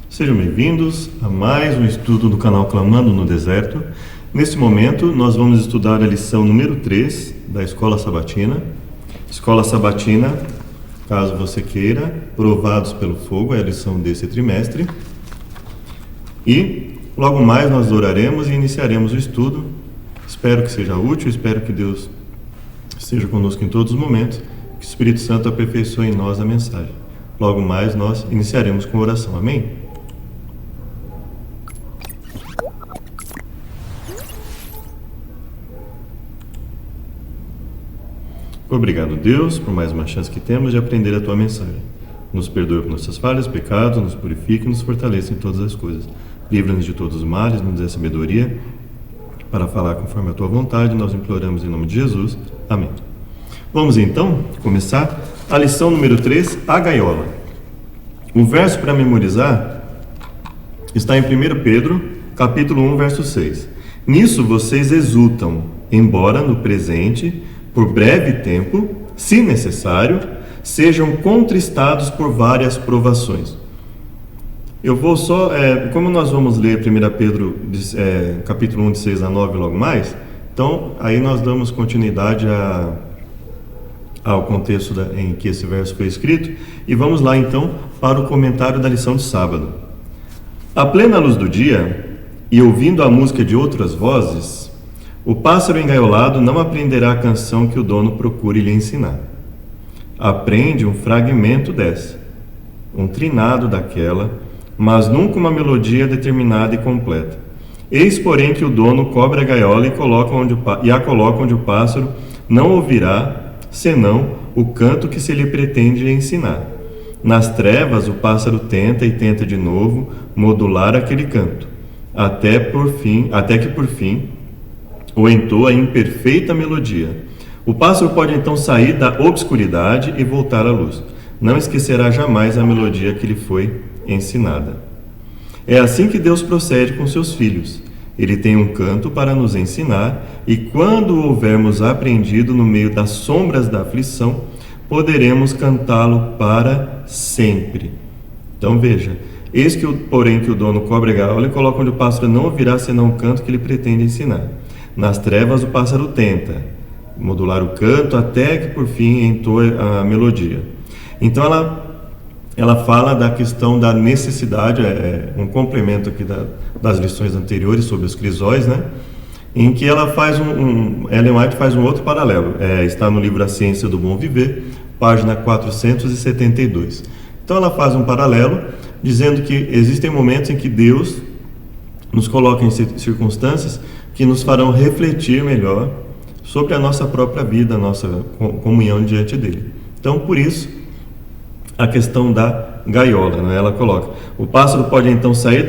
Sejam bem-vindos a mais um estudo do canal Clamando no Deserto. Neste momento, nós vamos estudar a lição número 3 da Escola Sabatina. Escola Sabatina, caso você queira, provados pelo fogo, é a lição desse trimestre. E logo mais nós oraremos e iniciaremos o estudo. Espero que seja útil, espero que Deus esteja conosco em todos os momentos, que o Espírito Santo aperfeiçoe em nós a mensagem. Logo mais nós iniciaremos com oração. Amém? Obrigado, Deus, por mais uma chance que temos de aprender a Tua mensagem. Nos perdoe por nossas falhas, pecados, nos purifique e nos fortaleça em todas as coisas. Livra-nos de todos os males, nos dê sabedoria para falar conforme a Tua vontade. Nós imploramos em nome de Jesus. Amém. Vamos então começar a lição número 3, a gaiola. O verso para memorizar está em 1 Pedro, capítulo 1, verso 6. Nisso vocês exultam, embora no presente, por breve tempo, se necessário, sejam contristados por várias provações. Eu vou só, como nós vamos ler 1 Pedro, capítulo 1, de 6 a 9 logo mais, então aí nós damos continuidade ao contexto em que esse verso foi escrito, e vamos lá então para o comentário da lição de sábado. À plena luz do dia, e ouvindo a música de outras vozes, o pássaro engaiolado não aprenderá a canção que o dono procure lhe ensinar. Aprende um fragmento dessa, um trinado daquela, mas nunca uma melodia determinada e completa. Eis, porém, que o dono cobre a gaiola e a coloca onde o pássaro não ouvirá, senão o canto que se lhe pretende ensinar. Nas trevas, o pássaro tenta e tenta de novo modular aquele canto, até que por fim ou entoa a imperfeita melodia. O pássaro pode então sair da obscuridade e voltar à luz. Não esquecerá jamais a melodia que lhe foi ensinada. É assim que Deus procede com seus filhos. Ele tem um canto para nos ensinar, e quando o houvermos aprendido no meio das sombras da aflição, poderemos cantá-lo para sempre. Então veja, eis que porém que o dono cobre a gaiola e coloca onde o pássaro não ouvirá senão o canto que ele pretende ensinar. Nas trevas o pássaro tenta modular o canto até que por fim entoe a melodia. Então ela fala da questão da necessidade, um complemento aqui das lições anteriores sobre os crisóis, né? Em que ela faz Ellen White faz um outro paralelo. Está no livro A Ciência do Bom Viver, página 472. Então ela faz um paralelo dizendo que existem momentos em que Deus nos coloca em circunstâncias que nos farão refletir melhor sobre a nossa própria vida, a nossa comunhão diante dele. Então, por isso, a questão da gaiola, né? Ela coloca, o pássaro pode então sair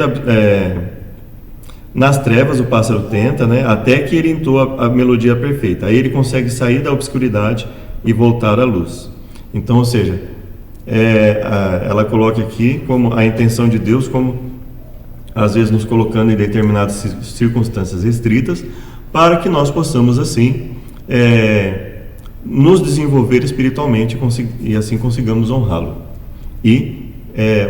nas trevas, o pássaro tenta, né? Até que ele entoa a melodia perfeita. Aí ele consegue sair da obscuridade e voltar à luz. Então, ou seja, ela coloca aqui como a intenção de Deus, como às vezes nos colocando em determinadas circunstâncias restritas, para que nós possamos assim nos desenvolver espiritualmente e assim consigamos honrá-lo. E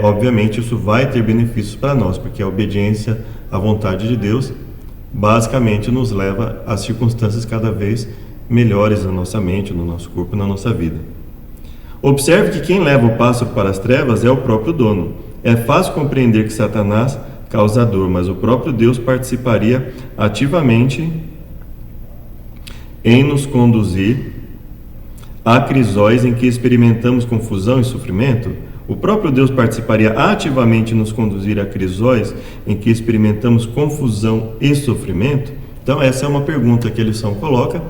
obviamente isso vai ter benefícios para nós, porque a obediência à vontade de Deus basicamente nos leva a circunstâncias cada vez melhores na nossa mente, no nosso corpo, na nossa vida. Observe que quem leva o pássaro para as trevas é o próprio dono. É fácil compreender que Satanás causa dor, mas o próprio Deus participaria ativamente em nos conduzir a crisóis em que experimentamos confusão e sofrimento. O próprio Deus participaria ativamente em nos conduzir a crisóis em que experimentamos confusão e sofrimento? Então essa é uma pergunta que a lição coloca.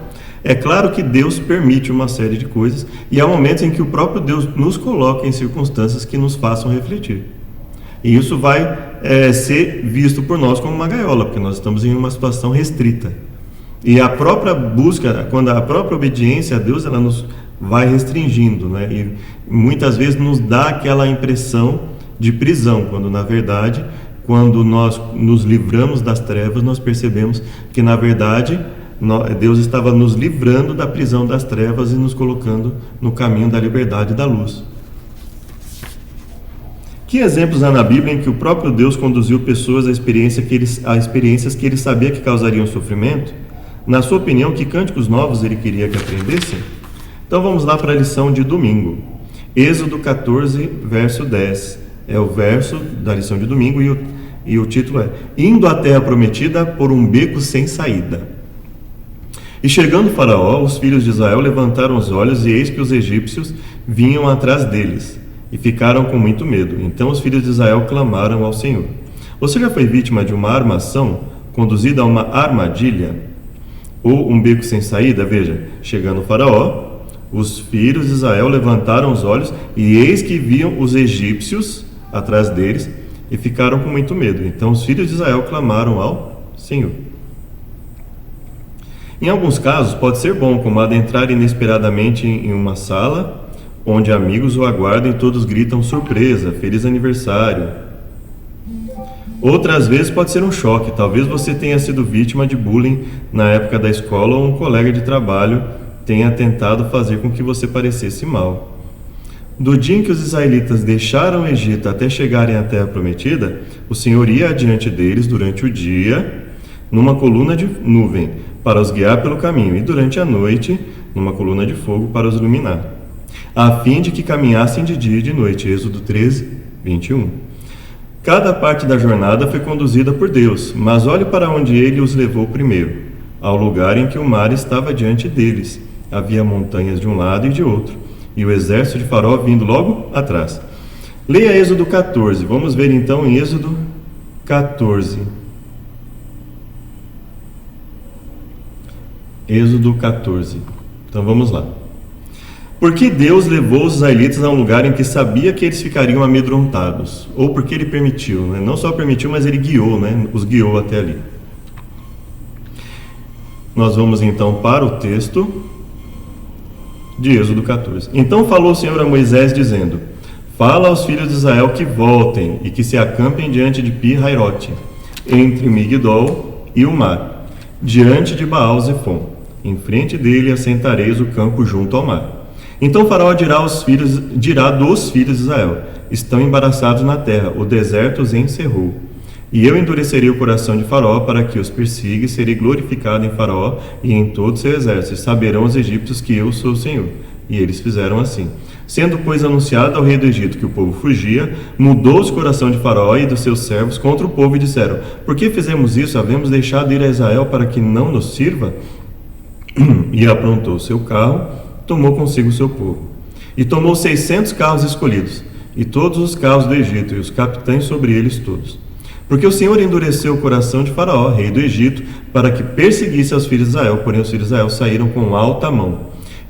É claro que Deus permite uma série de coisas, e há momentos em que o próprio Deus nos coloca em circunstâncias que nos façam refletir. E isso vai ser visto por nós como uma gaiola, porque nós estamos em uma situação restrita. E a própria busca, quando a própria obediência a Deus, ela nos vai restringindo, né? E muitas vezes nos dá aquela impressão de prisão, quando na verdade, quando nós nos livramos das trevas, nós percebemos que na verdade Deus estava nos livrando da prisão das trevas e nos colocando no caminho da liberdade e da luz. Que exemplos há na Bíblia em que o próprio Deus conduziu pessoas a experiências que ele sabia que causariam sofrimento? Na sua opinião, que cânticos novos ele queria que aprendessem? Então vamos lá para a lição de domingo. Êxodo 14, verso 10. É o verso da lição de domingo e o título é: Indo à terra prometida por um beco sem saída. E chegando Faraó, os filhos de Israel levantaram os olhos e eis que os egípcios vinham atrás deles e ficaram com muito medo. Então os filhos de Israel clamaram ao Senhor. Você já foi vítima de uma armação conduzida a uma armadilha ou um beco sem saída? Veja, chegando Faraó, os filhos de Israel levantaram os olhos e eis que viam os egípcios atrás deles e ficaram com muito medo. Então os filhos de Israel clamaram ao Senhor. Em alguns casos pode ser bom, como adentrar inesperadamente em uma sala onde amigos o aguardam e todos gritam surpresa, feliz aniversário. Outras vezes pode ser um choque. Talvez você tenha sido vítima de bullying na época da escola ou um colega de trabalho tenha tentado fazer com que você parecesse mal. Do dia em que os israelitas deixaram o Egito até chegarem à terra prometida, o Senhor ia adiante deles durante o dia numa coluna de nuvem para os guiar pelo caminho e durante a noite numa coluna de fogo para os iluminar, a fim de que caminhassem de dia e de noite. Êxodo 13, 21. Cada parte da jornada foi conduzida por Deus, mas olhe para onde ele os levou primeiro, ao lugar em que o mar estava diante deles. Havia montanhas de um lado e de outro, e o exército de Faraó vindo logo atrás. Leia Êxodo 14, vamos ver então em Êxodo 14. Êxodo 14, então vamos lá. Porque Deus levou os israelitas a um lugar em que sabia que eles ficariam amedrontados, ou porque ele permitiu, né? Não só permitiu, mas ele guiou, né? Os guiou até ali. Nós vamos então para o texto de Êxodo 14. Então falou o Senhor a Moisés dizendo: Fala aos filhos de Israel que voltem e que se acampem diante de Pi-Hairote, entre Migdol e o mar, diante de Baal-Zefon. Em frente dele assentareis o campo junto ao mar. Então Faraó dirá dos filhos de Israel: Estão embaraçados na terra, o deserto os encerrou. E eu endurecerei o coração de Faraó para que os persiga, e serei glorificado em Faraó e em todo o seu exército. E saberão os egípcios que eu sou o Senhor. E eles fizeram assim. Sendo, pois, anunciado ao rei do Egito que o povo fugia, mudou-se o coração de Faraó e dos seus servos contra o povo e disseram: Por que fizemos isso? Havemos deixado ir a Israel para que não nos sirva? E aprontou o seu carro, tomou consigo o seu povo. E tomou 600 carros escolhidos, e todos os carros do Egito, e os capitães sobre eles todos. Porque o Senhor endureceu o coração de Faraó, rei do Egito, para que perseguisse aos filhos de Israel. Porém os filhos de Israel saíram com alta mão.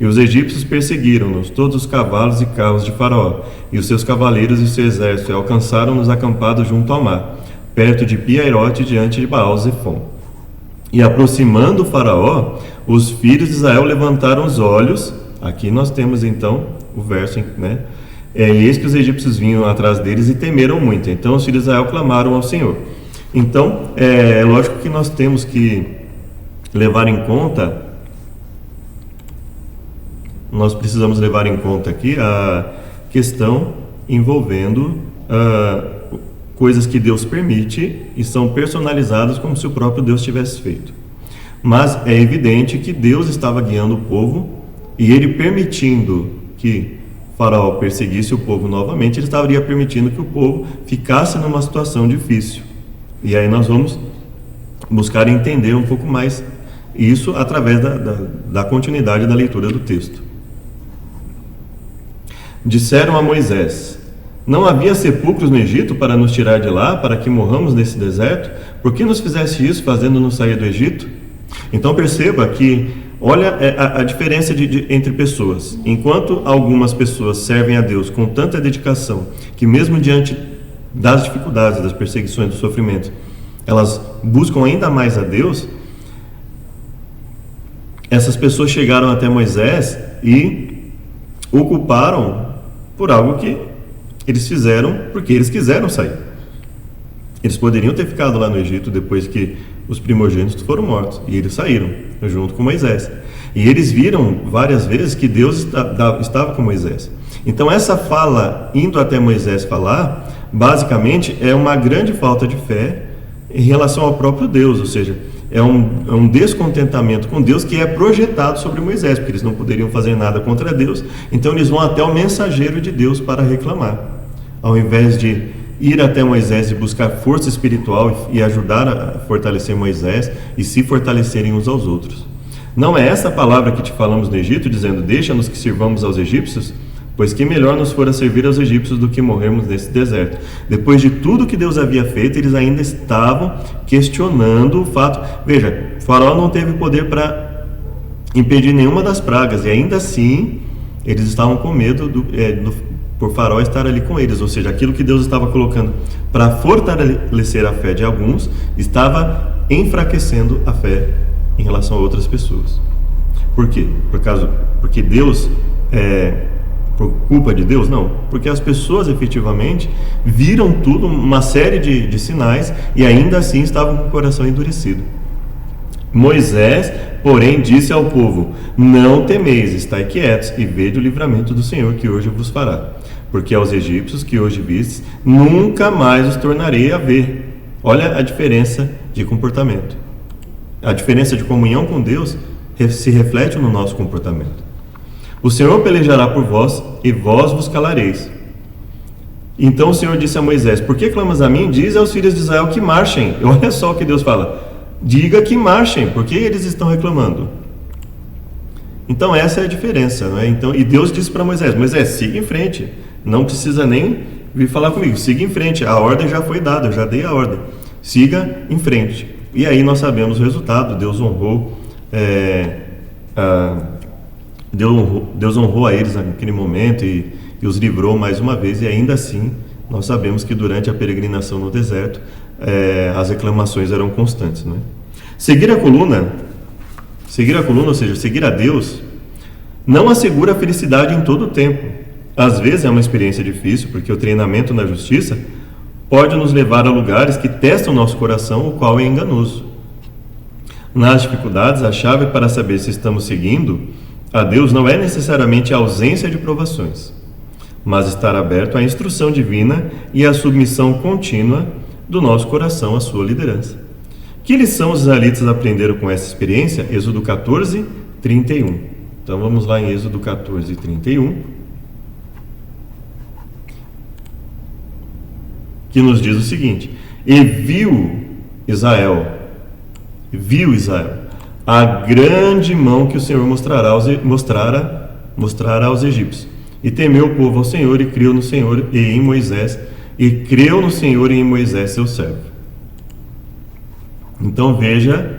E os egípcios perseguiram-nos, todos os cavalos e carros de Faraó, e os seus cavaleiros e seu exército, e alcançaram-nos acampados junto ao mar, perto de Pi-Hairote, diante de Baal-Zefon. E aproximando o Faraó, os filhos de Israel levantaram os olhos. Aqui nós temos então o verso, né? E eis que os egípcios vinham atrás deles e temeram muito. Então os filhos de Israel clamaram ao Senhor. Então, é lógico que nós temos que levar em conta, nós precisamos levar em conta aqui a questão envolvendo coisas que Deus permite e são personalizadas como se o próprio Deus tivesse feito. Mas é evidente que Deus estava guiando o povo e ele permitindo que Faraó perseguisse o povo novamente, ele estaria permitindo que o povo ficasse numa situação difícil. E aí nós vamos buscar entender um pouco mais isso através da continuidade da leitura do texto. Disseram a Moisés: Não havia sepulcros no Egito para nos tirar de lá, para que morramos nesse deserto? Por que nos fizeste isso, fazendo-nos sair do Egito? Então perceba que, olha a diferença entre pessoas. Enquanto algumas pessoas servem a Deus com tanta dedicação, que mesmo diante das dificuldades, das perseguições, dos sofrimentos, elas buscam ainda mais a Deus, essas pessoas chegaram até Moisés e o culparam por algo que eles fizeram porque eles quiseram sair. Eles poderiam ter ficado lá no Egito depois que os primogênitos foram mortos, e eles saíram junto com Moisés. E eles viram várias vezes que Deus estava com Moisés. Então essa fala, indo até Moisés falar, basicamente é uma grande falta de fé em relação ao próprio Deus, ou seja, é um descontentamento com Deus que é projetado sobre Moisés, porque eles não poderiam fazer nada contra Deus, então eles vão até o mensageiro de Deus para reclamar, ao invés de ir até Moisés e buscar força espiritual e ajudar a fortalecer Moisés e se fortalecerem uns aos outros. Não é essa palavra que te falamos no Egito, dizendo: deixa-nos que sirvamos aos egípcios, pois que melhor nos fora servir aos egípcios do que morrermos nesse deserto. Depois de tudo que Deus havia feito, eles ainda estavam questionando o fato. Veja, Faraó não teve poder para impedir nenhuma das pragas, e ainda assim eles estavam com medo por Faraó estar ali com eles, ou seja, aquilo que Deus estava colocando para fortalecer a fé de alguns, estava enfraquecendo a fé em relação a outras pessoas. Por quê? Porque Deus, por culpa de Deus? Não, porque as pessoas efetivamente viram tudo, uma série de sinais, e ainda assim estavam com o coração endurecido. Moisés, porém, disse ao povo: não temeis, estai quietos e vede o livramento do Senhor que hoje vos fará, porque aos egípcios que hoje vistes, nunca mais os tornarei a ver. Olha a diferença de comportamento. A diferença de comunhão com Deus se reflete no nosso comportamento. O Senhor pelejará por vós e vós vos calareis. Então o Senhor disse a Moisés: por que clamas a mim? Diz aos filhos de Israel que marchem. Olha só o que Deus fala: diga que marchem, porque eles estão reclamando. Então essa é a diferença, não é? Então, e Deus disse para Moisés: Moisés, siga em frente, não precisa nem vir falar comigo, siga em frente, a ordem já foi dada, eu já dei a ordem, siga em frente. E aí nós sabemos o resultado. Deus honrou Deus honrou a eles naquele momento e os livrou mais uma vez, e ainda assim nós sabemos que durante a peregrinação no deserto as reclamações eram constantes, não é? Seguir a coluna, ou seja, seguir a Deus, não assegura a felicidade em todo o tempo. Às vezes é uma experiência difícil, porque o treinamento na justiça pode nos levar a lugares que testam nosso coração, o qual é enganoso. Nas dificuldades, a chave para saber se estamos seguindo a Deus não é necessariamente a ausência de provações, mas estar aberto à instrução divina e à submissão contínua do nosso coração à sua liderança. Que lição os israelitas aprenderam com essa experiência? Êxodo 14, 31. Então vamos lá em Êxodo 14, 31, que nos diz o seguinte: e viu Israel a grande mão que o Senhor mostrara aos egípcios, e temeu o povo ao Senhor, e creu no Senhor e em Moisés, seu servo. Então veja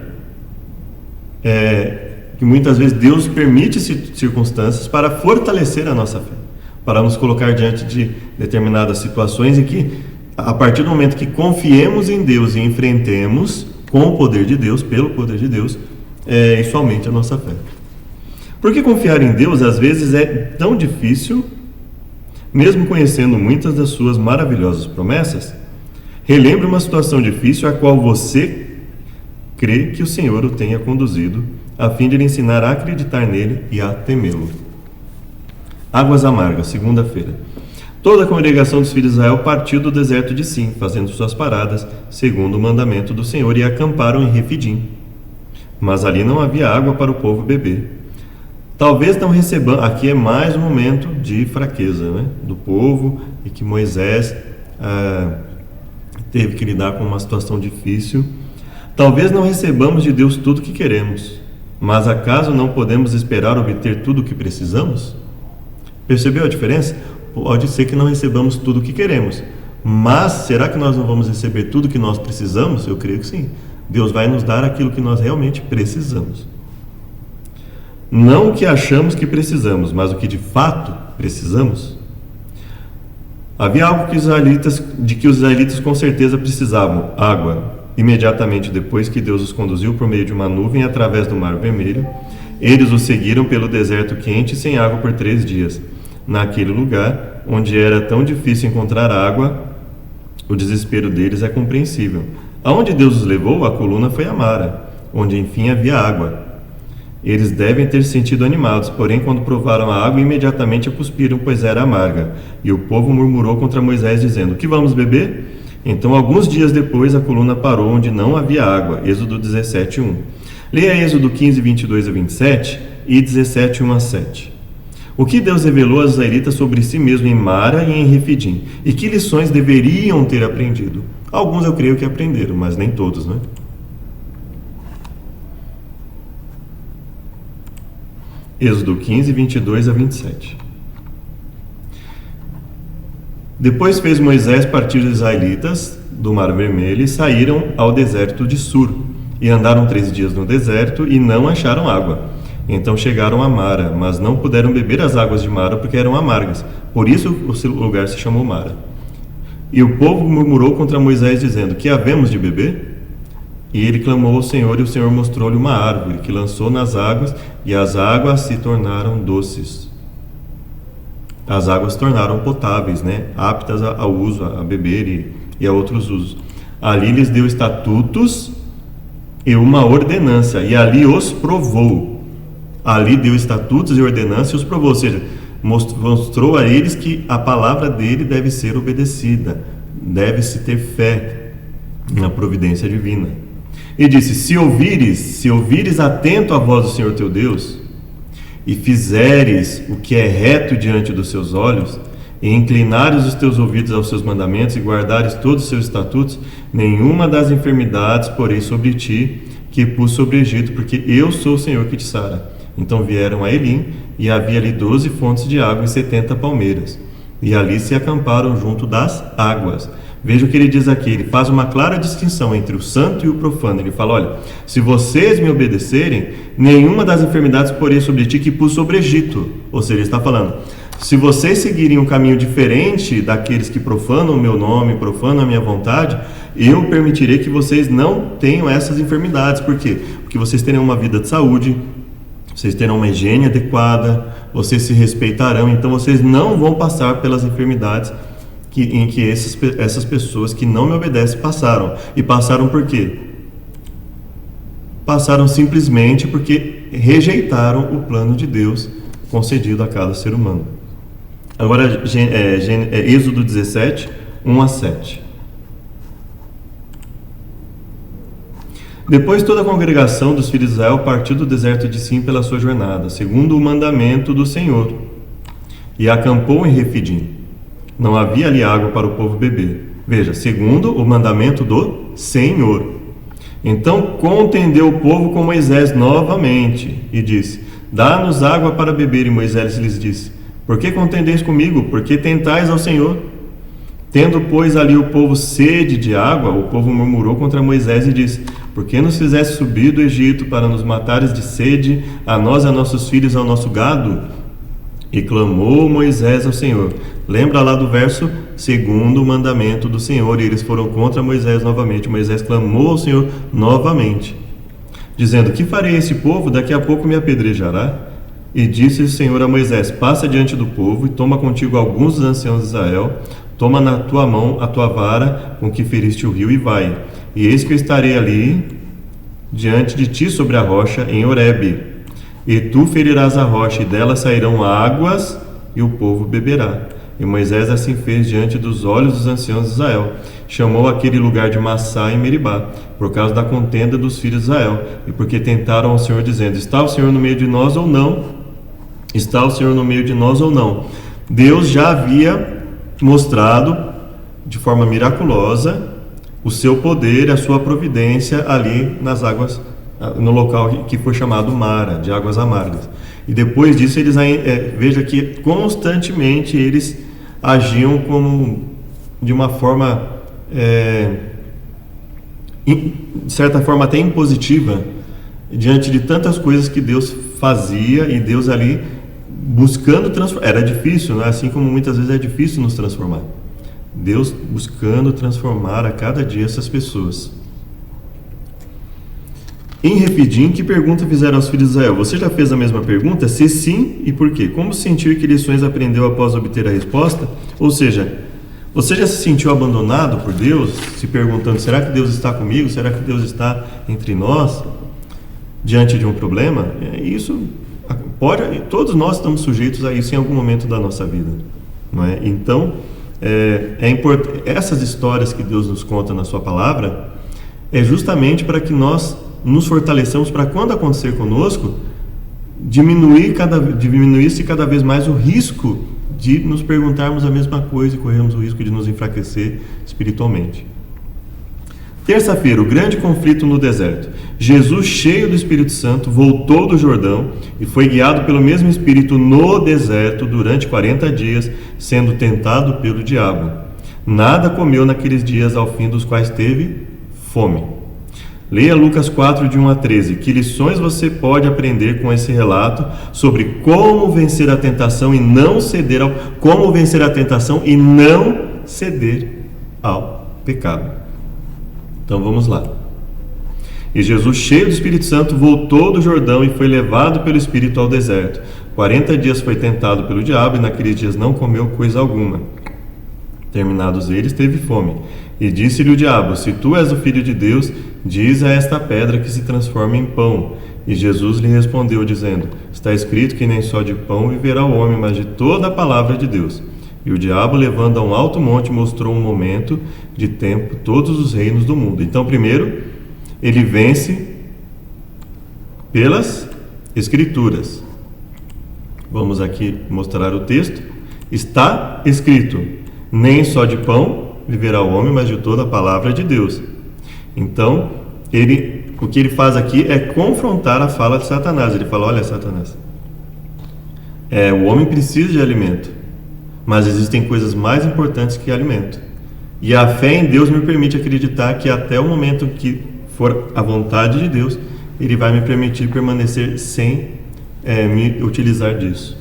que muitas vezes Deus permite circunstâncias para fortalecer a nossa fé, para nos colocar diante de determinadas situações em que, a partir do momento que confiemos em Deus e enfrentemos com o poder de Deus, pelo poder de Deus, isso aumenta a nossa fé. Porque confiar em Deus às vezes é tão difícil, mesmo conhecendo muitas das suas maravilhosas promessas. Relembre uma situação difícil a qual você crê que o Senhor o tenha conduzido, a fim de lhe ensinar a acreditar nele e a temê-lo. Águas amargas, segunda-feira. Toda a congregação dos filhos de Israel partiu do deserto de Sim, fazendo suas paradas, segundo o mandamento do Senhor, e acamparam em Refidim. Mas ali não havia água para o povo beber. Talvez não recebamos, aqui é mais um momento de fraqueza, né, do povo, e que Moisés teve que lidar com uma situação difícil. Talvez não recebamos de Deus tudo o que queremos, mas acaso não podemos esperar obter tudo o que precisamos? Percebeu a diferença? Pode ser que não recebamos tudo o que queremos, mas será que nós não vamos receber tudo o que nós precisamos? Eu creio que sim. Deus vai nos dar aquilo que nós realmente precisamos. Não o que achamos que precisamos, mas o que de fato precisamos. Havia algo que os israelitas com certeza precisavam: água. Imediatamente depois que Deus os conduziu por meio de uma nuvem através do Mar Vermelho, eles os seguiram pelo deserto quente e sem água por 3 dias. Naquele lugar, onde era tão difícil encontrar água, o desespero deles é compreensível. Aonde Deus os levou, a coluna foi a Mara, onde enfim havia água. Eles devem ter se sentido animados, porém, quando provaram a água, imediatamente a cuspiram, pois era amarga. E o povo murmurou contra Moisés, dizendo: Que vamos beber? Então, alguns dias depois, a coluna parou onde não havia água. Êxodo 17:1. Leia Êxodo 15, 22 a 27 e 17, 1 a 7. O que Deus revelou aos israelitas sobre si mesmo em Mara e em Refidim? E que lições deveriam ter aprendido? Alguns eu creio que aprenderam, mas nem todos, né? Êxodo 15, 22 a 27. Depois fez Moisés partir os israelitas do Mar Vermelho e saíram ao deserto de Sur. E andaram 3 dias no deserto e não acharam água. Então chegaram a Mara, mas não puderam beber as águas de Mara porque eram amargas. Por isso o lugar se chamou Mara. E o povo murmurou contra Moisés, dizendo: Que havemos de beber? E ele clamou ao Senhor, e o Senhor mostrou-lhe uma árvore, que lançou nas águas, e as águas se tornaram doces. As águas se tornaram potáveis, né? Aptas ao uso, a beber e a outros usos. Ali lhes deu estatutos e uma ordenança, e ali os provou. Ali deu estatutos e ordenança e os provou, ou seja, mostrou a eles que a palavra dele deve ser obedecida, deve-se ter fé na providência divina. E disse: se ouvires atento à voz do Senhor teu Deus, e fizeres o que é reto diante dos seus olhos, e inclinares os teus ouvidos aos seus mandamentos, e guardares todos os seus estatutos, nenhuma das enfermidades porei sobre ti, que pus sobre o Egito, porque eu sou o Senhor que te sara. Então vieram a Elim, e havia ali 12 fontes de água e 70 palmeiras, e ali se acamparam junto das águas. Veja o que ele diz aqui, ele faz uma clara distinção entre o santo e o profano. Ele fala: olha, se vocês me obedecerem, nenhuma das enfermidades porei sobre ti que pus sobre o Egito. Ou seja, ele está falando, se vocês seguirem um caminho diferente daqueles que profanam o meu nome, profanam a minha vontade, eu permitirei que vocês não tenham essas enfermidades. Por quê? Porque vocês terão uma vida de saúde, vocês terão uma higiene adequada, vocês se respeitarão, então vocês não vão passar pelas enfermidades em que essas pessoas que não me obedecem passaram. E passaram por quê? Passaram simplesmente porque rejeitaram o plano de Deus concedido a cada ser humano. Agora, Êxodo 17, 1 a 7. Depois toda a congregação dos filhos de Israel partiu do deserto de Sim pela sua jornada, segundo o mandamento do Senhor, e acampou em Refidim. Não havia ali água para o povo beber. Veja, segundo o mandamento do Senhor. Então contendeu o povo com Moisés novamente e disse: Dá-nos água para beber. E Moisés lhes disse: Por que contendeis comigo? Por que tentais ao Senhor? Tendo, pois, ali o povo sede de água, o povo murmurou contra Moisés e disse: Por que nos fizeste subir do Egito para nos matares de sede, a nós, a nossos filhos, ao nosso gado? E clamou Moisés ao Senhor. Lembra lá do verso, segundo o mandamento do Senhor, e eles foram contra Moisés novamente. Moisés clamou ao Senhor novamente, dizendo: Que farei a esse povo? Daqui a pouco me apedrejará. E disse o Senhor a Moisés: Passa diante do povo e toma contigo alguns dos anciãos de Israel, toma na tua mão a tua vara com que feriste o rio e vai. E eis que eu estarei ali diante de ti sobre a rocha em Horebe. E tu ferirás a rocha, e dela sairão águas, e o povo beberá. E Moisés assim fez diante dos olhos dos anciãos de Israel. Chamou aquele lugar de Massá e Meribá, por causa da contenda dos filhos de Israel, e porque tentaram ao Senhor, dizendo: Está o Senhor no meio de nós ou não? Está o Senhor no meio de nós ou não? Deus já havia mostrado de forma miraculosa o seu poder, a sua providência ali nas águas, no local que foi chamado Mara, de águas amargas. E depois disso, eles veja que constantemente eles agiam como de uma forma, de certa forma até impositiva, diante de tantas coisas que Deus fazia, e Deus ali buscando transformar. Era difícil, né? Assim como muitas vezes é difícil nos transformar. Deus buscando transformar a cada dia essas pessoas. Em Refidim, que pergunta fizeram aos filhos de Israel? Você já fez a mesma pergunta? Se sim, e por quê? Como sentiu e que lições aprendeu após obter a resposta? Ou seja, você já se sentiu abandonado por Deus? Se perguntando: será que Deus está comigo? Será que Deus está entre nós? diante de um problema, isso pode, todos nós estamos sujeitos a isso em algum momento da nossa vida, não é? Então, essas histórias que Deus nos conta na sua palavra é justamente para que nós nos fortaleçamos para quando acontecer conosco, diminuir-se cada vez mais o risco de nos perguntarmos a mesma coisa e corrermos o risco de nos enfraquecer espiritualmente. Terça-feira, o grande conflito no deserto. Jesus, cheio do Espírito Santo, voltou do Jordão e foi guiado pelo mesmo Espírito no deserto durante 40 dias, sendo tentado pelo diabo. Nada comeu naqueles dias, ao fim dos quais teve fome. Leia Lucas 4, de 1 a 13. Que lições você pode aprender com esse relato sobre como vencer a tentação e não ceder ao pecado? Então vamos lá. E Jesus, cheio do Espírito Santo, voltou do Jordão e foi levado pelo Espírito ao deserto. 40 dias foi tentado pelo diabo e naqueles dias não comeu coisa alguma. Terminados eles, teve fome. E disse-lhe o diabo: se tu és o Filho de Deus, diz a esta pedra que se transforme em pão. E Jesus lhe respondeu, dizendo: está escrito que nem só de pão viverá o homem, mas de toda a palavra de Deus. E o diabo, levando a um alto monte, mostrou um momento de tempo todos os reinos do mundo. Então, primeiro, ele vence pelas Escrituras. Vamos aqui mostrar o texto. Está escrito: nem só de pão viverá o homem, mas de toda a palavra de Deus. Então, o que ele faz aqui é confrontar a fala de Satanás. Ele fala: olha, Satanás, o homem precisa de alimento, mas existem coisas mais importantes que alimento. E a fé em Deus me permite acreditar que até o momento que for a vontade de Deus, Ele vai me permitir permanecer sem me utilizar disso.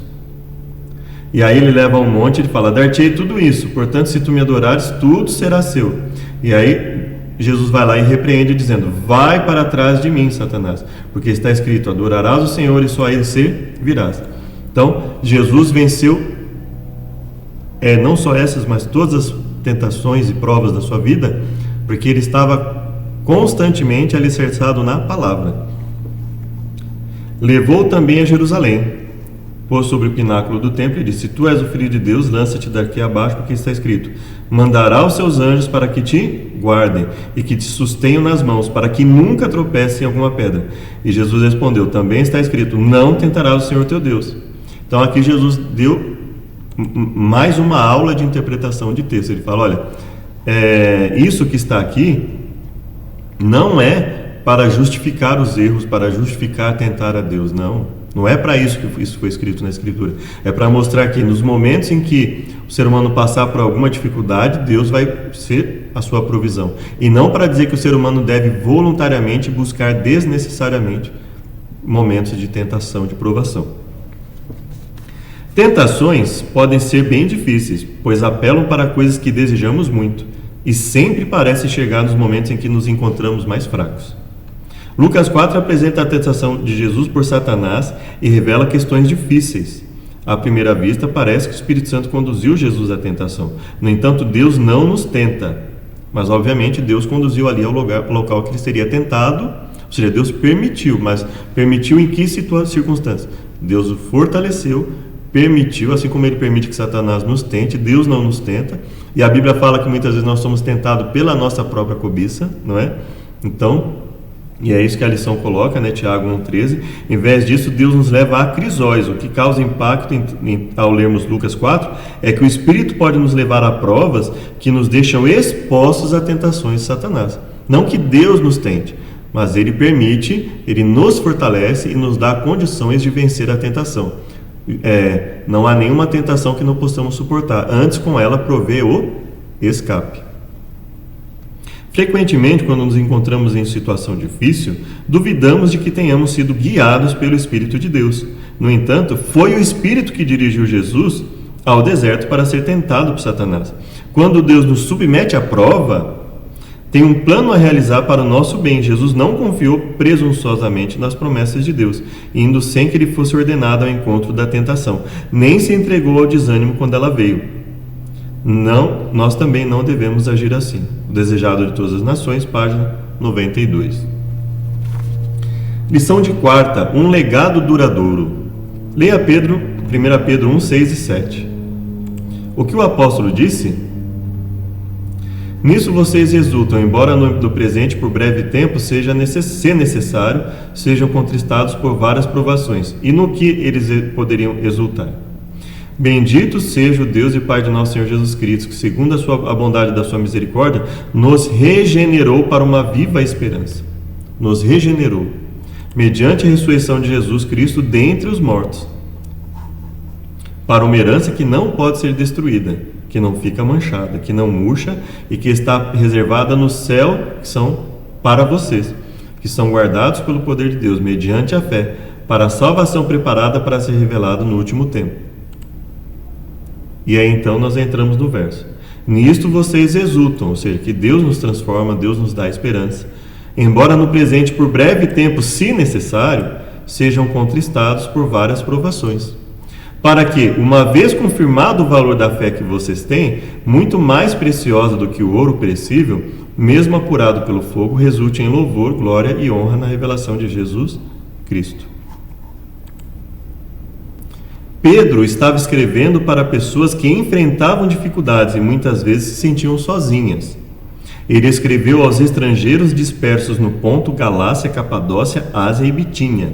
E aí ele leva a um monte e ele fala: dar-te-ei tudo isso, portanto, se tu me adorares, tudo será seu. E aí Jesus vai lá e repreende, dizendo: vai para trás de mim, Satanás, porque está escrito: adorarás o Senhor e só a Ele servirás. Então, Jesus venceu não só essas, mas todas as tentações e provas da sua vida, porque ele estava constantemente alicerçado na palavra. Levou também a Jerusalém, pôs sobre o pináculo do templo e disse: se tu és o Filho de Deus, lança-te daqui abaixo, porque está escrito: mandará os seus anjos para que te guardem e que te sustenham nas mãos, para que nunca tropece em alguma pedra. E Jesus respondeu: também está escrito: não tentarás o Senhor teu Deus. Então aqui Jesus deu mais uma aula de interpretação de texto. Ele fala: olha, isso que está aqui não é para justificar os erros, para justificar tentar a Deus, não é para isso que isso foi escrito na Escritura. É para mostrar que nos momentos em que o ser humano passar por alguma dificuldade, Deus vai ser a sua provisão, e não para dizer que o ser humano deve voluntariamente buscar desnecessariamente momentos de tentação, de provação. Tentações podem ser bem difíceis, pois apelam para coisas que desejamos muito e sempre parecem chegar nos momentos em que nos encontramos mais fracos. Lucas 4 apresenta a tentação de Jesus por Satanás e revela questões difíceis. À primeira vista, parece que o Espírito Santo conduziu Jesus à tentação. No entanto, Deus não nos tenta, mas obviamente Deus conduziu ali ao local que ele seria tentado, ou seja, Deus permitiu, mas permitiu em que circunstâncias? Deus o fortaleceu, permitiu, assim como ele permite que Satanás nos tente, Deus não nos tenta. E a Bíblia fala que muitas vezes nós somos tentados pela nossa própria cobiça, não é? Então, e é isso que a lição coloca, né? Tiago 1,13. Em vez disso, Deus nos leva a crisóis. O que causa impacto ao lermos Lucas 4 é que o Espírito pode nos levar a provas que nos deixam expostos a tentações de Satanás. Não que Deus nos tente, mas Ele permite, Ele nos fortalece e nos dá condições de vencer a tentação. Não há nenhuma tentação que não possamos suportar. Antes, com ela, provê o escape. Frequentemente, quando nos encontramos em situação difícil, duvidamos de que tenhamos sido guiados pelo Espírito de Deus. No entanto, foi o Espírito que dirigiu Jesus ao deserto para ser tentado por Satanás. Quando Deus nos submete à prova, tem um plano a realizar para o nosso bem. Jesus não confiou presunçosamente nas promessas de Deus, indo sem que ele fosse ordenado ao encontro da tentação, nem se entregou ao desânimo quando ela veio. Não, nós também não devemos agir assim. O Desejado de Todas as Nações, página 92. Lição de quarta, um legado duradouro. Leia 1 Pedro 1, 6 e 7. O que o apóstolo disse? Nisso vocês exultam, embora no presente por breve tempo se necessário, sejam contristados por várias provações. E no que eles poderiam exultar? Bendito seja o Deus e Pai de nosso Senhor Jesus Cristo, que segundo a bondade da sua misericórdia, nos regenerou para uma viva esperança. Nos regenerou, mediante a ressurreição de Jesus Cristo dentre os mortos, para uma herança que não pode ser destruída, que não fica manchada, que não murcha e que está reservada no céu, que são para vocês, que são guardados pelo poder de Deus, mediante a fé, para a salvação preparada para ser revelada no último tempo. E aí então nós entramos no verso. Nisto vocês exultam, ou seja, que Deus nos transforma, Deus nos dá esperança, embora no presente por breve tempo, se necessário, sejam contristados por várias provações, para que, uma vez confirmado o valor da fé que vocês têm, muito mais preciosa do que o ouro perecível, mesmo apurado pelo fogo, resulte em louvor, glória e honra na revelação de Jesus Cristo. Pedro estava escrevendo para pessoas que enfrentavam dificuldades e muitas vezes se sentiam sozinhas. Ele escreveu aos estrangeiros dispersos no Ponto, Galácia, Capadócia, Ásia e Bitínia.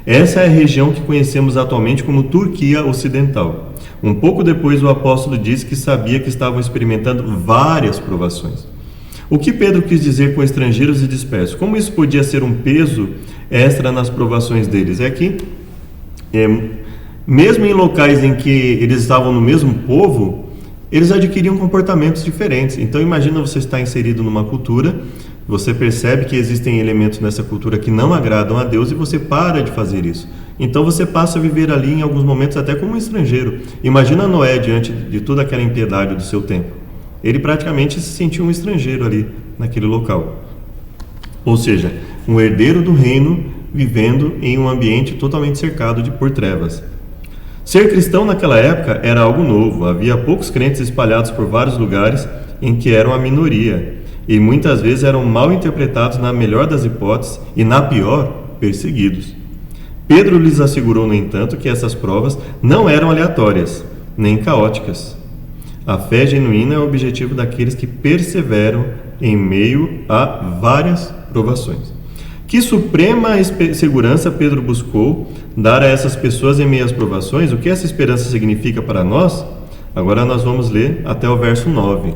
Essa é a região que conhecemos atualmente como Turquia Ocidental. Um pouco depois, o apóstolo disse que sabia que estavam experimentando várias provações. O que Pedro quis dizer com estrangeiros e dispersos? Como isso podia ser um peso extra nas provações deles? É que, mesmo em locais em que eles estavam no mesmo povo, eles adquiriam comportamentos diferentes. Então, imagina você estar inserido numa cultura, você percebe que existem elementos nessa cultura que não agradam a Deus e você para de fazer isso. Então você passa a viver ali em alguns momentos até como um estrangeiro. Imagina Noé diante de toda aquela impiedade do seu tempo. Ele praticamente se sentiu um estrangeiro ali naquele local. Ou seja, um herdeiro do reino vivendo em um ambiente totalmente cercado por trevas. Ser cristão naquela época era algo novo. Havia poucos crentes espalhados por vários lugares em que eram a minoria. E muitas vezes eram mal interpretados na melhor das hipóteses e na pior, perseguidos. Pedro lhes assegurou, no entanto, que essas provas não eram aleatórias, nem caóticas. A fé genuína é o objetivo daqueles que perseveram em meio a várias provações. Que suprema segurança Pedro buscou dar a essas pessoas em meio às provações? O que essa esperança significa para nós? Agora nós vamos ler até o verso 9.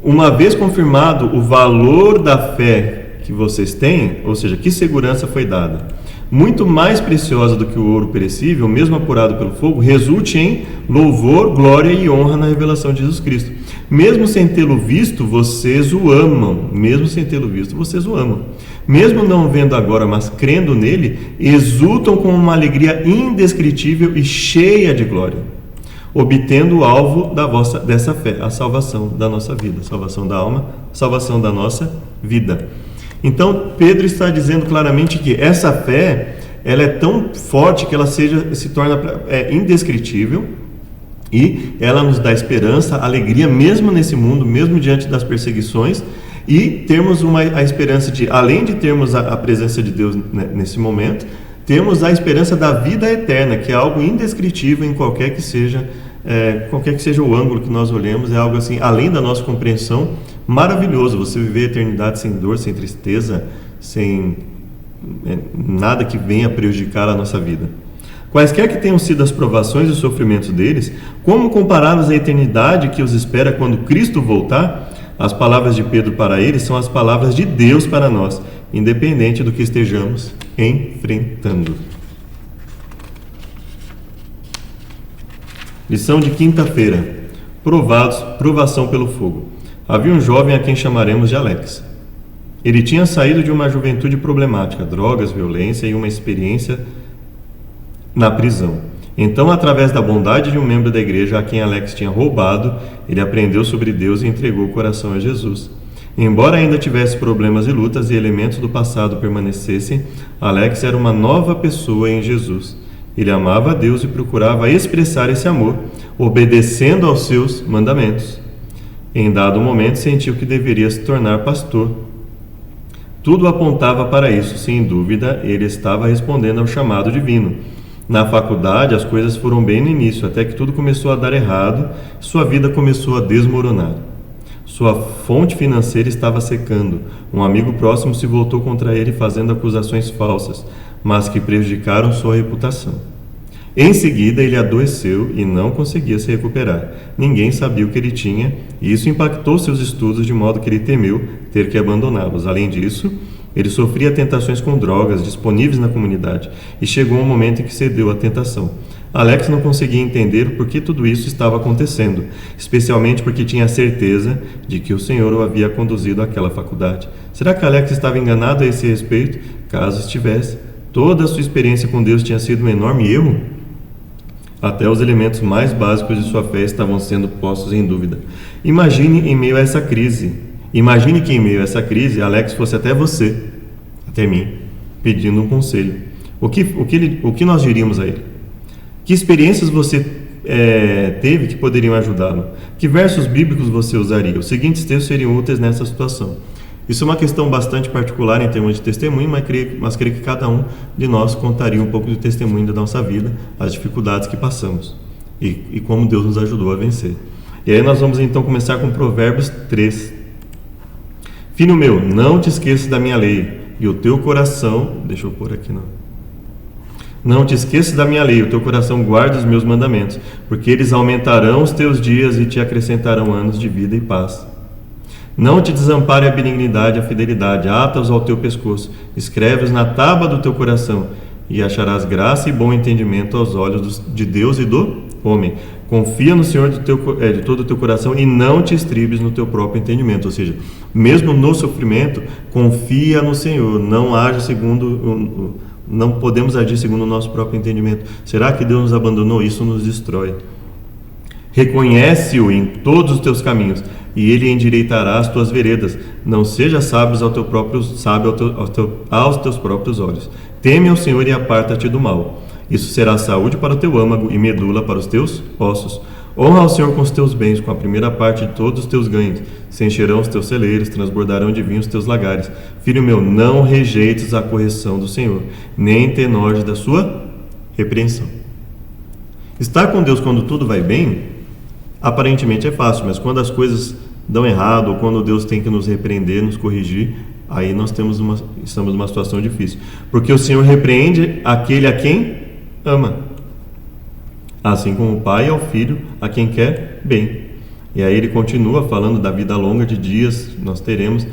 Uma vez confirmado o valor da fé que vocês têm, ou seja, que segurança foi dada, muito mais preciosa do que o ouro perecível, mesmo apurado pelo fogo, resulte em louvor, glória e honra na revelação de Jesus Cristo. Mesmo sem tê-lo visto, vocês o amam. Mesmo sem tê-lo visto, vocês o amam. Mesmo não vendo agora, mas crendo nele, exultam com uma alegria indescritível e cheia de glória, obtendo o alvo dessa fé, a salvação da nossa vida, a salvação da alma, a salvação da nossa vida. Então, Pedro está dizendo claramente que essa fé, ela é tão forte que ela se torna indescritível e ela nos dá esperança, alegria, mesmo nesse mundo, mesmo diante das perseguições, e termos a esperança de, além de termos a presença de Deus nesse momento, temos a esperança da vida eterna, que é algo indescritível em qualquer que seja o ângulo que nós olhemos, é algo assim, além da nossa compreensão, maravilhoso. Você viver a eternidade sem dor, sem tristeza, sem nada que venha prejudicar a nossa vida. Quaisquer que tenham sido as provações e os sofrimentos deles, como compará-los à eternidade que os espera quando Cristo voltar? As palavras de Pedro para eles são as palavras de Deus para nós, independente do que estejamos enfrentando. Lição de quinta-feira. Provação pelo fogo. Havia um jovem a quem chamaremos de Alex. Ele tinha saído de uma juventude problemática, drogas, violência e uma experiência na prisão. Então, através da bondade de um membro da igreja a quem Alex tinha roubado, ele aprendeu sobre Deus e entregou o coração a Jesus. Embora ainda tivesse problemas e lutas e elementos do passado permanecessem, Alex era uma nova pessoa em Jesus. Ele amava a Deus e procurava expressar esse amor, obedecendo aos seus mandamentos. Em dado momento, sentiu que deveria se tornar pastor. Tudo apontava para isso, sem dúvida, ele estava respondendo ao chamado divino. Na faculdade, as coisas foram bem no início, até que tudo começou a dar errado, sua vida começou a desmoronar. Sua fonte financeira estava secando. Um amigo próximo se voltou contra ele fazendo acusações falsas, mas que prejudicaram sua reputação. Em seguida, ele adoeceu e não conseguia se recuperar. Ninguém sabia o que ele tinha, e isso impactou seus estudos de modo que ele temeu ter que abandoná-los. Além disso, ele sofria tentações com drogas disponíveis na comunidade, e chegou um momento em que cedeu à tentação. Alex não conseguia entender por que tudo isso estava acontecendo, especialmente porque tinha certeza de que o Senhor o havia conduzido àquela faculdade. Será que Alex estava enganado a esse respeito? Caso estivesse, toda a sua experiência com Deus tinha sido um enorme erro? Até os elementos mais básicos de sua fé estavam sendo postos em dúvida. Imagine que em meio a essa crise, Alex fosse até você, até mim, pedindo um conselho. O que nós diríamos a ele? Que experiências você teve que poderiam ajudá-lo? Que versos bíblicos você usaria? Os seguintes textos seriam úteis nessa situação. Isso é uma questão bastante particular em termos de testemunho, mas creio que cada um de nós contaria um pouco do testemunho da nossa vida, as dificuldades que passamos e como Deus nos ajudou a vencer. E aí nós vamos então começar com Provérbios 3. Filho meu, não te esqueças da minha lei e o teu coração... Deixa eu pôr aqui Não te esqueças da minha lei, o teu coração guarda os meus mandamentos, porque eles aumentarão os teus dias e te acrescentarão anos de vida e paz. Não te desampare a benignidade e a fidelidade, ata-os ao teu pescoço, escreve-os na tábua do teu coração, e acharás graça e bom entendimento aos olhos de Deus e do homem. Confia no Senhor de todo o teu coração e não te estribes no teu próprio entendimento. Ou seja, mesmo no sofrimento, confia no Senhor, não podemos agir segundo o nosso próprio entendimento. Será que Deus nos abandonou? Isso nos destrói. Reconhece-o em todos os teus caminhos e ele endireitará as tuas veredas. Não seja sábio aos teus próprios olhos. Teme ao Senhor e aparta-te do mal. Isso será saúde para o teu âmago e medula para os teus ossos. Honra ao Senhor com os teus bens, com a primeira parte de todos os teus ganhos. Se encherão os teus celeiros, transbordarão de vinho os teus lagares. Filho meu, não rejeites a correção do Senhor, nem te enojes da sua repreensão. Estar com Deus quando tudo vai bem, aparentemente é fácil, mas quando as coisas dão errado, ou quando Deus tem que nos repreender, nos corrigir, aí nós estamos numa situação difícil. Porque o Senhor repreende aquele a quem ama, assim como o pai ao filho a quem quer bem. E aí ele continua falando da vida longa de dias, nós teremos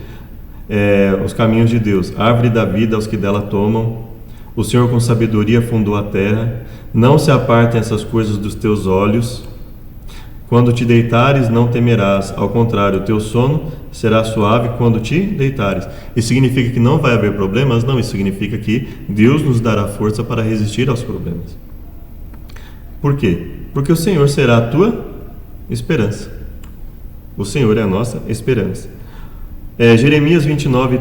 os caminhos de Deus, árvore da vida aos que dela tomam. O Senhor com sabedoria fundou a terra, não se apartem essas coisas dos teus olhos. Quando te deitares não temerás, ao contrário, o teu sono será suave quando te deitares. Isso significa que não vai haver problemas? Não, isso significa que Deus nos dará força para resistir aos problemas. Por quê? Porque o Senhor será a tua esperança. O Senhor é a nossa esperança. Jeremias 29,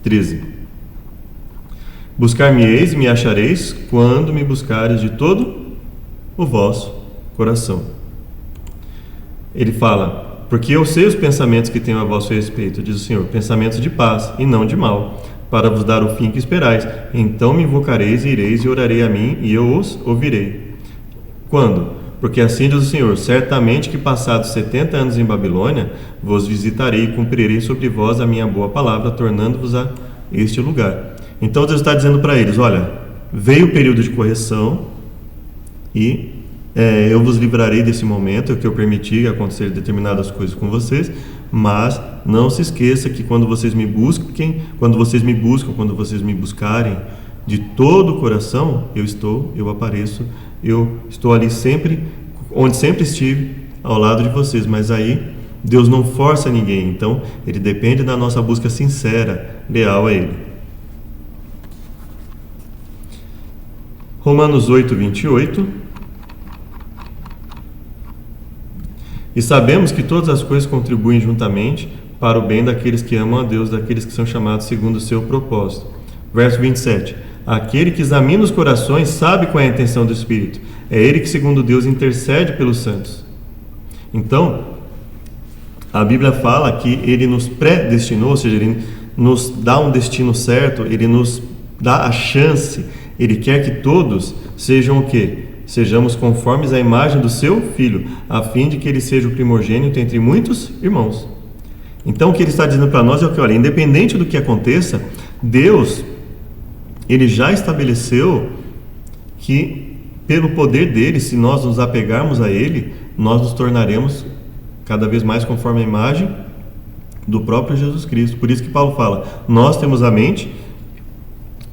13. Buscar-me-eis e me achareis quando me buscares de todo o vosso coração. Ele fala, porque eu sei os pensamentos que tenho a vosso respeito, diz o Senhor, pensamentos de paz e não de mal, para vos dar o fim que esperais. Então me invocareis e ireis e orarei a mim e eu os ouvirei. Quando? Porque assim diz o Senhor, certamente que passados 70 anos em Babilônia, vos visitarei e cumprirei sobre vós a minha boa palavra, tornando-vos a este lugar. Então Deus está dizendo para eles, olha, veio o período de correção e eu vos livrarei desse momento que eu permiti acontecer determinadas coisas com vocês, mas não se esqueça que quando vocês me buscarem de todo o coração, eu apareço, eu estou ali sempre, onde sempre estive, ao lado de vocês. Mas aí Deus não força ninguém, então Ele depende da nossa busca sincera, leal a Ele. Romanos 8, 28. E sabemos que todas as coisas contribuem juntamente para o bem daqueles que amam a Deus, daqueles que são chamados segundo o seu propósito. Verso 27. Aquele que examina os corações sabe qual é a intenção do Espírito. É Ele que, segundo Deus, intercede pelos santos. Então, A Bíblia fala que Ele nos predestinou, ou seja, Ele nos dá um destino certo, Ele nos dá a chance, Ele quer que todos sejam o quê? Sejamos conformes à imagem do Seu Filho, a fim de que Ele seja o primogênito entre muitos irmãos. Então o que Ele está dizendo para nós é o que, olha, independente do que aconteça, Deus, Ele já estabeleceu que pelo poder dele, se nós nos apegarmos a Ele, nós nos tornaremos cada vez mais conforme a imagem do próprio Jesus Cristo. Por isso que Paulo fala, nós temos a mente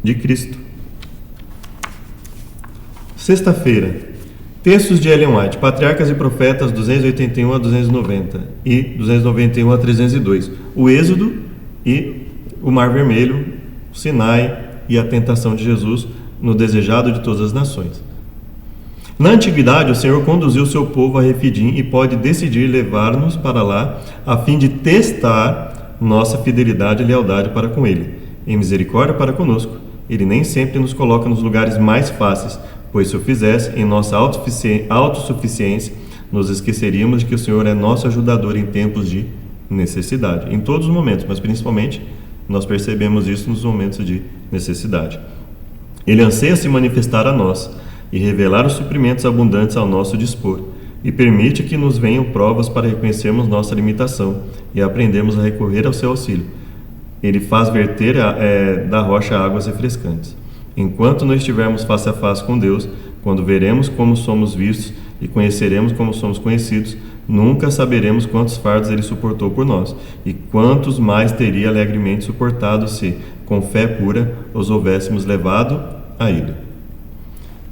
de Cristo. Sexta-feira, textos de Ellen White, Patriarcas e Profetas 281 a 290 e 291 a 302, o Êxodo e o Mar Vermelho, o Sinai e a tentação de Jesus no desejado de todas as nações. Na antiguidade, o Senhor conduziu o seu povo a Refidim e pode decidir levar-nos para lá a fim de testar nossa fidelidade e lealdade para com Ele. Em misericórdia para conosco, Ele nem sempre nos coloca nos lugares mais fáceis, pois se o fizesse, em nossa autossuficiência, nos esqueceríamos de que o Senhor é nosso ajudador em tempos de necessidade. Em todos os momentos, mas principalmente nós percebemos isso nos momentos de necessidade. Ele anseia se manifestar a nós e revelar os suprimentos abundantes ao nosso dispor, e permite que nos venham provas para reconhecermos nossa limitação e aprendermos a recorrer ao seu auxílio. Ele faz verter da rocha águas refrescantes. Enquanto não estivermos face a face com Deus, quando veremos como somos vistos e conheceremos como somos conhecidos, nunca saberemos quantos fardos Ele suportou por nós, e quantos mais teria alegremente suportado se, com fé pura, os houvéssemos levado a Ele.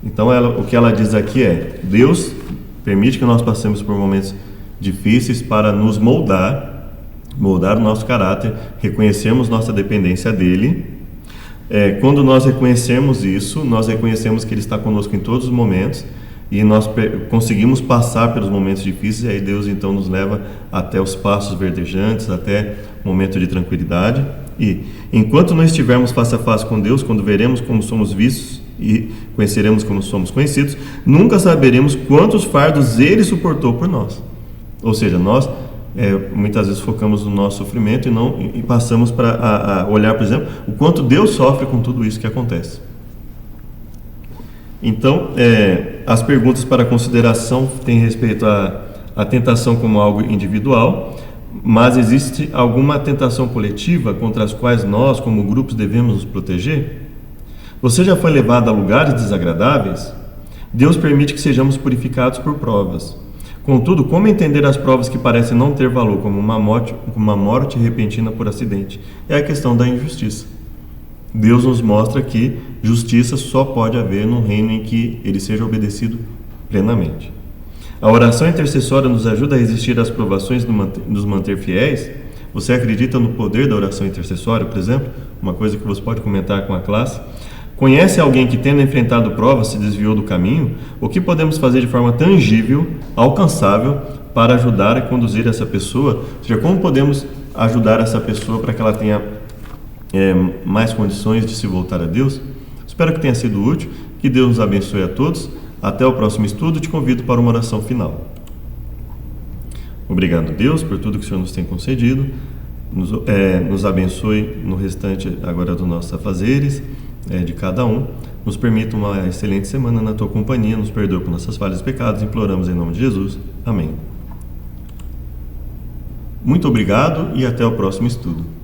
Então o que ela diz aqui é, Deus permite que nós passemos por momentos difíceis para nos moldar o nosso caráter, reconhecermos nossa dependência dEle. Quando nós reconhecemos isso, nós reconhecemos que Ele está conosco em todos os momentos e nós conseguimos passar pelos momentos difíceis, e aí Deus então nos leva até os passos verdejantes, até o momento de tranquilidade. E enquanto não estivermos face a face com Deus, quando veremos como somos vistos e conheceremos como somos conhecidos, nunca saberemos quantos fardos Ele suportou por nós. Ou seja, nós muitas vezes focamos no nosso sofrimento e passamos para olhar, por exemplo, o quanto Deus sofre com tudo isso que acontece. Então, as perguntas para consideração têm respeito à tentação como algo individual, mas existe alguma tentação coletiva contra as quais nós, como grupos, devemos nos proteger? Você já foi levado a lugares desagradáveis? Deus permite que sejamos purificados por provas. Contudo, como entender as provas que parecem não ter valor, como uma morte repentina por acidente? É a questão da injustiça. Deus nos mostra que justiça só pode haver num reino em que Ele seja obedecido plenamente. A oração intercessória nos ajuda a resistir às provações e nos manter fiéis? Você acredita no poder da oração intercessória, por exemplo? Uma coisa que você pode comentar com a classe. Conhece alguém que, tendo enfrentado provas, se desviou do caminho? O que podemos fazer de forma tangível, alcançável, para ajudar e conduzir essa pessoa? Ou seja, como podemos ajudar essa pessoa para que ela tenha mais condições de se voltar a Deus? Espero que tenha sido útil, que Deus nos abençoe a todos. Até o próximo estudo, te convido para uma oração final. Obrigado, Deus, por tudo que o Senhor nos tem concedido. Nos abençoe no restante agora dos nossos afazeres, de cada um. Nos permita uma excelente semana na Tua companhia. Nos perdoe por nossas falhas e pecados. Imploramos em nome de Jesus. Amém. Muito obrigado e até o próximo estudo.